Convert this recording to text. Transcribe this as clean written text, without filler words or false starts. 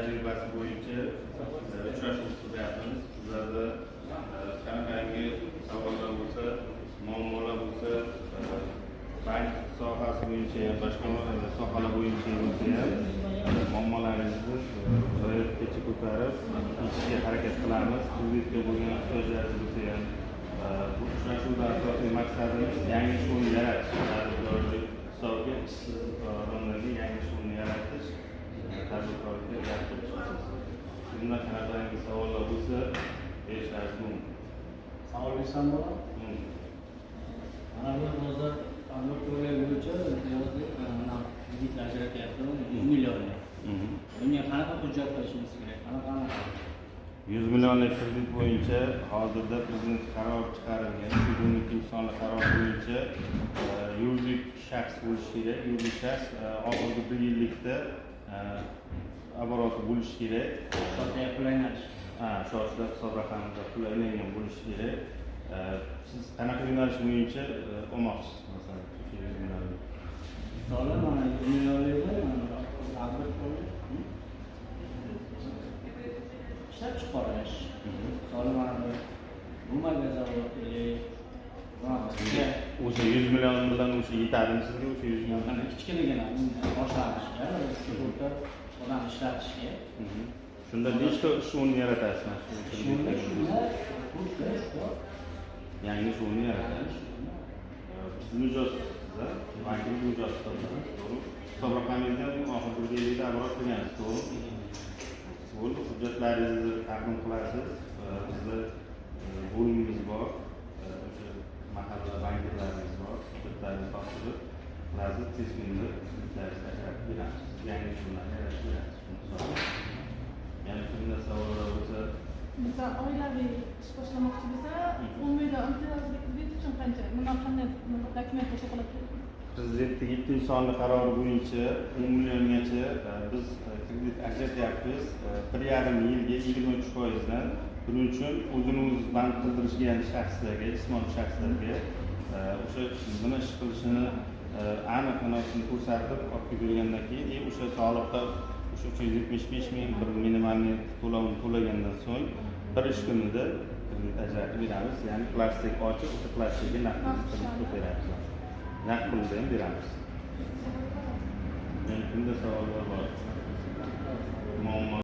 tajribasi bo'yicha uchrashuv qilyapmiz. Sizlarda qanaqangi savollar bo'lsa, muammolar bo'lsa, bank sohasi bo'yicha ham, boshqa sohalar bo'yicha bo'lsa ham muammolaringizni ro'yobgacha ko'tarib eshitishga harakat qilamiz. Kreditga bo'lgan ehtiyojlaringiz bo'lsa ham bu uchrashuvda asosiy maqsadimiz yangi ish o'rni yaratish. Hisobga ishsiz odamlarga yangi ish o'rni yaratish, tadbirkorlikka yaratish. Bundan qanaqangi savollar bo'lsa berishlaringiz mumkin. Savol bersam bo'ladimi? Mana bu hozir tadbirkorlar bo'yicha imtiyozli kreditlar ajratyapti 100 millionlar. Bunga qanaqa hujjat qilishimiz kerak? Qanaqa 100 millionlik kredit bo'yicha hozirda prezident qaror chiqarilgan. 12 sonli qaror bo'yicha yuridik shaxs bo'lishi kerak. Yuridik shaxs oxirgi 1 yillikda oboroti bo'lishi kerak. shotga pul aylanish? Shoshda hisob raqamida pul aylangan bo'lishi kerak. Siz qanaqa yo'nalish bo'yicha olmoqchisiz masalan? Misoli mana 100 millionlikni tadbirkorlik ishlab chiqarish. Misoli mana bu gumaga zavod o'sha 100 million bilan o'sha yetadimi sizga? O'sha 100 million kichkinagina boshlanishga, o'sha odam ishlatishga. Shunda nechta ish o'rni yaratasiz? Yangi ish o'rni yaratasiz. Siz mijozsiz-a? Bankning mijozi hisoblanadi. Hisob raqamingizni oxirgi 1 yilda oborot qilgansiz, to'g'rimi? Bo'ldi, hujjatlaringizni taqdim qilasiz. Bizda bo'limimiz bor. O'sha mahalla bankirlarimiz bor. Hujjatlaringizni topshirib qilasiz, tez kunda hujjatlaringizni tashlab beramiz. Yangi ish o'rnlarini yaratib beramiz. Yani kimda savollar bo'lsa, bizlar oilaviy ish boshlamoqchi bo'lsa, 10 million imtiyozli kredit uchun qancha? Bundan qanday dokument to'ldirib? Prezidentning 7-sonli qarori bo'yicha 10 milliongacha biz kredit ajratyapmiz. 1,5 yilga 23% dan. Buning uchun o'zini o'zi band qildirishgan shaxslarga, jismoniy shaxslarga o'sha nima ish qilishini aniq ko'rsatib olib kelgandan keyin o'sha soliqda o'sha 375 ming bir minimalniy to'lovni to'lagandan so'ng bir ish kunida kredit ajratib beramiz. Ya'ni plastik ochib, o'sha plastikga naqd beramiz. Naqd pulda ham beramiz. Menda savollar bor. Muammo